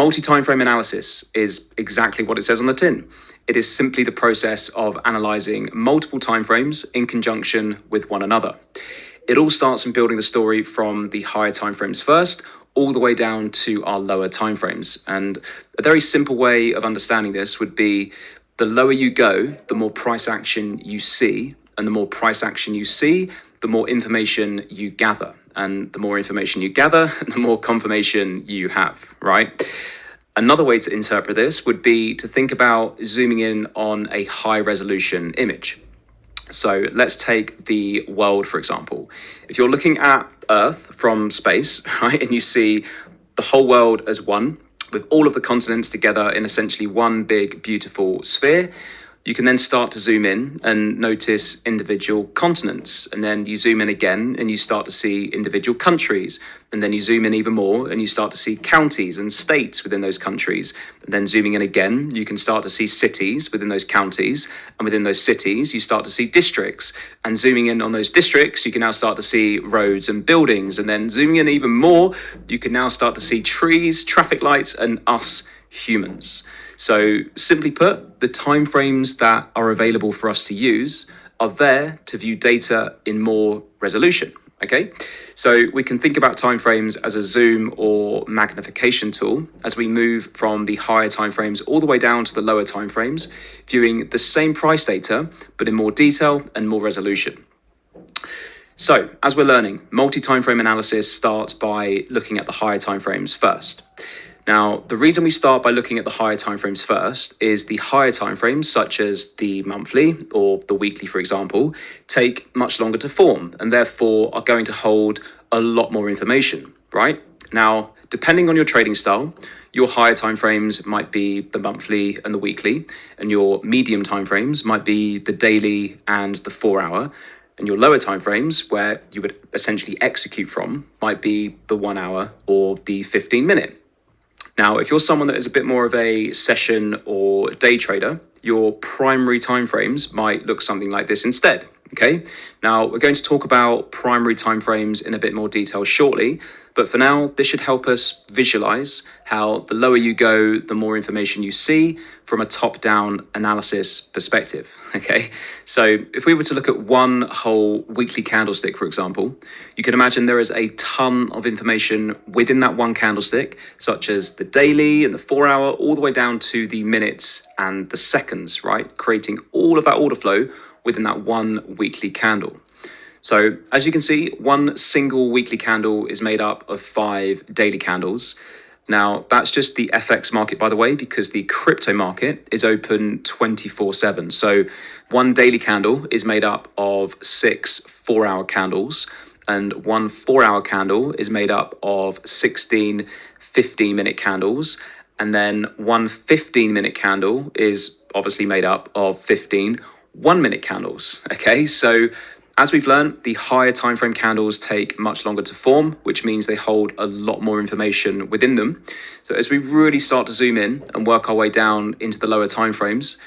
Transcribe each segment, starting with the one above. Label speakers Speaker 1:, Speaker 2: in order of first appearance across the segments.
Speaker 1: multi-time frame analysis is exactly what it says on the tin. It is simply the process of analyzing multiple timeframes in conjunction with one another. It all starts from building the story from the higher timeframes first, all the way down to our lower timeframes. And a very simple way of understanding this would be the lower you go, the more price action you see, and the more price action you see, the more information you gather. And the more information you gather, the more confirmation you have, right? Another way to interpret this would be to think about zooming in on a high resolution image. So let's take the world, for example. If you're looking at Earth from space, right, and you see the whole world as one, with all of the continents together in essentially one big, beautiful sphere, you can then start to zoom in and notice individual continents. And then you zoom in again and you start to see individual countries. And then you zoom in even more and you start to see counties and states within those countries. And then zooming in again, you can start to see cities within those counties. And within those cities, you start to see districts. And zooming in on those districts, you can now start to see roads and buildings. And then zooming in even more, you can now start to see trees, traffic lights, and us humans. So simply put, the timeframes that are available for us to use are there to view data in more resolution. Okay, so we can think about timeframes as a zoom or magnification tool as we move from the higher timeframes all the way down to the lower timeframes, viewing the same price data, but in more detail and more resolution. So as we're learning, multi-timeframe analysis starts by looking at the higher timeframes first. Now, the reason we start by looking at the higher timeframes first is the higher timeframes, such as the monthly or the weekly, for example, take much longer to form and therefore are going to hold a lot more information, right? Now, depending on your trading style, your higher timeframes might be the monthly and the weekly, and your medium timeframes might be the daily and the 4 hour. And your lower timeframes, where you would essentially execute from, might be the 1 hour or the 15-minute. Now, if you're someone that is a bit more of a session or day trader, your primary timeframes might look something like this instead, okay? Now, we're going to talk about primary timeframes in a bit more detail shortly, but for now, this should help us visualize how the lower you go, the more information you see from a top-down analysis perspective, okay? So if we were to look at one whole weekly candlestick, for example, you can imagine there is a ton of information within that one candlestick, such as the daily and the 4 hour, all the way down to the minutes and the seconds, right? Creating all of that order flow within that one weekly candle. So as you can see, one single weekly candle is made up of 5 daily candles. Now, that's just the FX market, by the way, because the crypto market is open 24/7. So one daily candle is made up of 6 4-hour candles, and one 4-hour candle is made up of 16 15-minute candles. And then one 15-minute candle is obviously made up of 15 1-minute candles. Okay, so as we've learned, the higher timeframe candles take much longer to form, which means they hold a lot more information within them. So as we really start to zoom in and work our way down into the lower timeframes,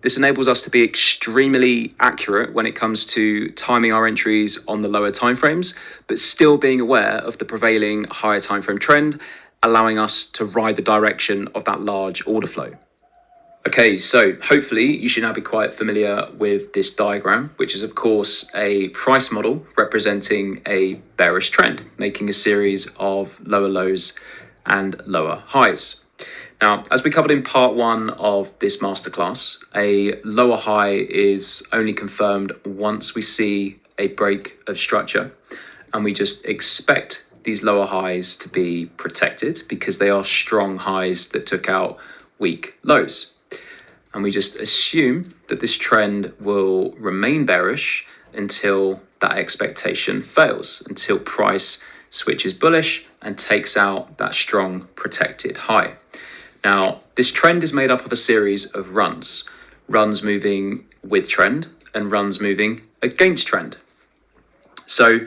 Speaker 1: this enables us to be extremely accurate when it comes to timing our entries on the lower timeframes, but still being aware of the prevailing higher timeframe trend, allowing us to ride the direction of that large order flow. Okay, so hopefully you should now be quite familiar with this diagram, which is of course a price model representing a bearish trend, making a series of lower lows and lower highs. Now, as we covered in part 1 of this masterclass, a lower high is only confirmed once we see a break of structure, and we just expect these lower highs to be protected because they are strong highs that took out weak lows. And we just assume that this trend will remain bearish until that expectation fails, until price switches bullish and takes out that strong protected high. Now, this trend is made up of a series of runs moving with trend and runs moving against trend. So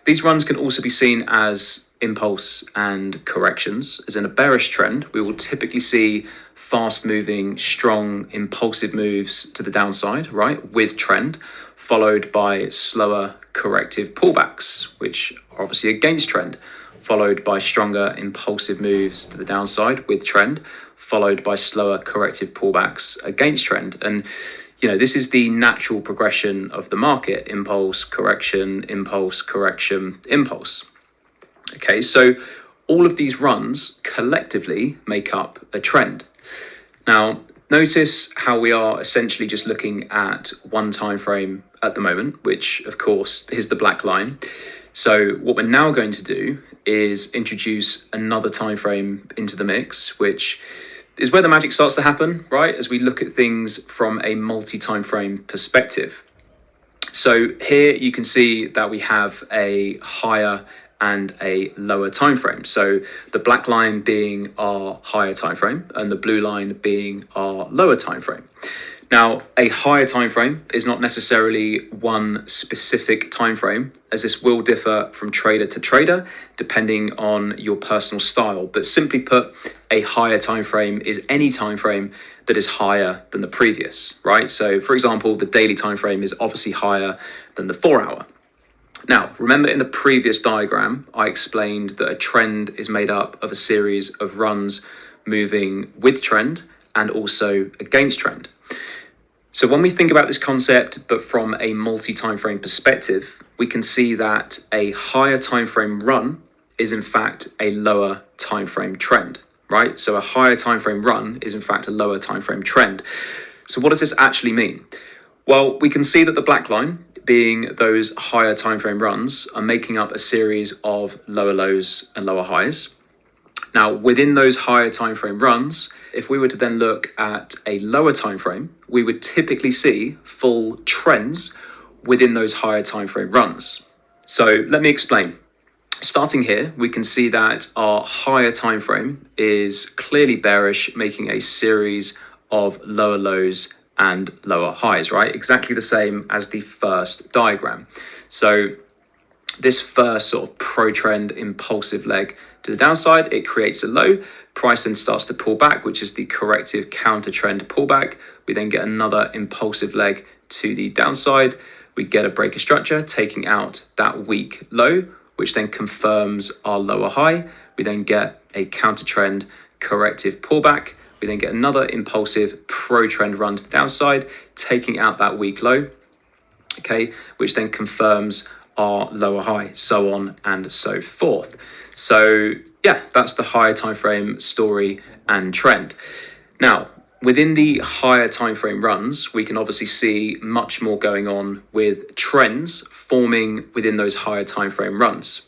Speaker 1: these runs can also be seen as impulse and corrections. As in a bearish trend, we will typically see fast-moving, strong, impulsive moves to the downside, right, with trend, followed by slower corrective pullbacks, which are obviously against trend, followed by stronger impulsive moves to the downside with trend, followed by slower corrective pullbacks against trend. And this is the natural progression of the market: impulse, correction, impulse, correction, impulse. Okay, so all of these runs collectively make up a trend. Now, notice how we are essentially just looking at one time frame at the moment, which of course is the black line. So what we're now going to do is introduce another time frame into the mix, which is where the magic starts to happen, right? As we look at things from a multi-time frame perspective. So here you can see that we have a higher and a lower time frame. So the black line being our higher time frame and the blue line being our lower time frame. Now, a higher time frame is not necessarily one specific time frame, as this will differ from trader to trader depending on your personal style. But simply put, a higher time frame is any time frame that is higher than the previous, right? So for example, the daily time frame is obviously higher than the 4-hour. Now, remember in the previous diagram, I explained that a trend is made up of a series of runs moving with trend and also against trend. So when we think about this concept, but from a multi-time frame perspective, we can see that a higher time frame run is in fact a lower time frame trend, right? So a higher time frame run is in fact a lower time frame trend. So what does this actually mean? Well, we can see that the black line, being those higher time frame runs, are making up a series of lower lows and lower highs. Now, within those higher time frame runs, if we were to then look at a lower time frame, we would typically see full trends within those higher time frame runs. So let me explain. Starting here, we can see that our higher time frame is clearly bearish, making a series of lower lows and lower highs, right? Exactly the same as the first diagram. So this first sort of pro-trend impulsive leg to the downside, it creates a low. Price then starts to pull back, which is the corrective counter-trend pullback. We then get another impulsive leg to the downside. We get a break of structure, taking out that weak low, which then confirms our lower high. We then get a counter-trend corrective pullback. We then get another impulsive pro-trend run to the downside, taking out that weak low, okay, which then confirms our lower high, so on and so forth. So yeah, that's the higher time frame story and trend. Now, within the higher time frame runs, we can obviously see much more going on with trends forming within those higher time frame runs.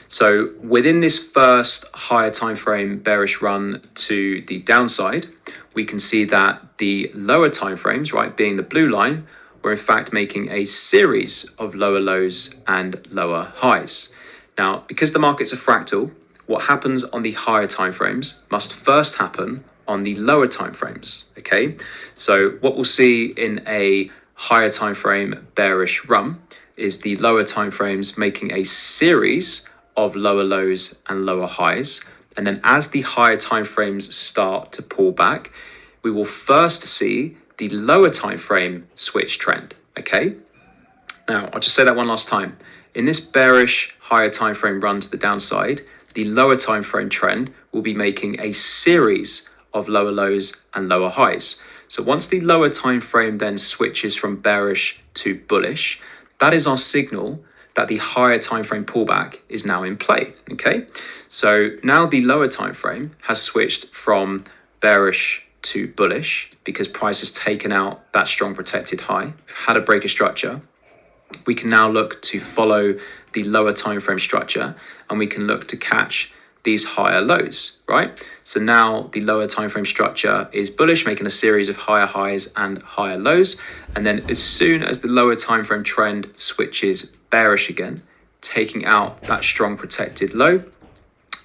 Speaker 1: So within this first higher time frame bearish run to the downside, we can see that the lower time frames, right, being the blue line, were in fact making a series of lower lows and lower highs. Now, because the market's a fractal, what happens on the higher time frames must first happen on the lower time frames, okay? So what we'll see in a higher time frame bearish run is the lower time frames making a series of lower lows and lower highs. And then as the higher time frames start to pull back, we will first see the lower time frame switch trend, okay? Now, I'll just say that one last time. In this bearish higher time frame run to the downside, the lower time frame trend will be making a series of lower lows and lower highs. So once the lower time frame then switches from bearish to bullish, that is our signal that the higher time frame pullback is now in play, okay? So now the lower time frame has switched from bearish to bullish because price has taken out that strong protected high. We've had a break of structure. We can now look to follow the lower time frame structure and we can look to catch these higher lows, right? So now the lower time frame structure is bullish, making a series of higher highs and higher lows. And then as soon as the lower time frame trend switches bearish again, taking out that strong protected low,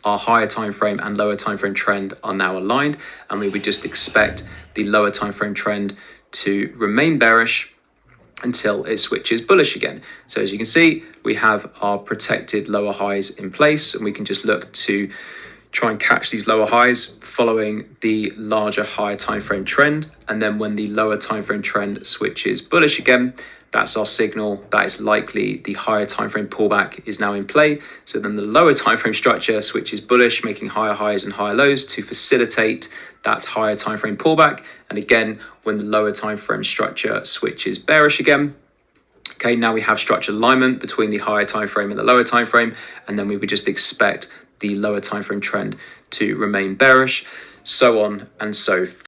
Speaker 1: our higher time frame and lower time frame trend are now aligned, and we would just expect the lower time frame trend to remain bearish until it switches bullish again. So as you can see, we have our protected lower highs in place, and we can just look to try and catch these lower highs following the larger higher time frame trend. And then when the lower time frame trend switches bullish again, That's our signal that it's likely the higher time frame pullback is now in play. So then the lower time frame structure switches bullish, making higher highs and higher lows to facilitate that higher time frame pullback. And again, when the lower time frame structure switches bearish again, okay, now we have structural alignment between the higher time frame and the lower time frame, and then we would just expect the lower time frame trend to remain bearish, so on and so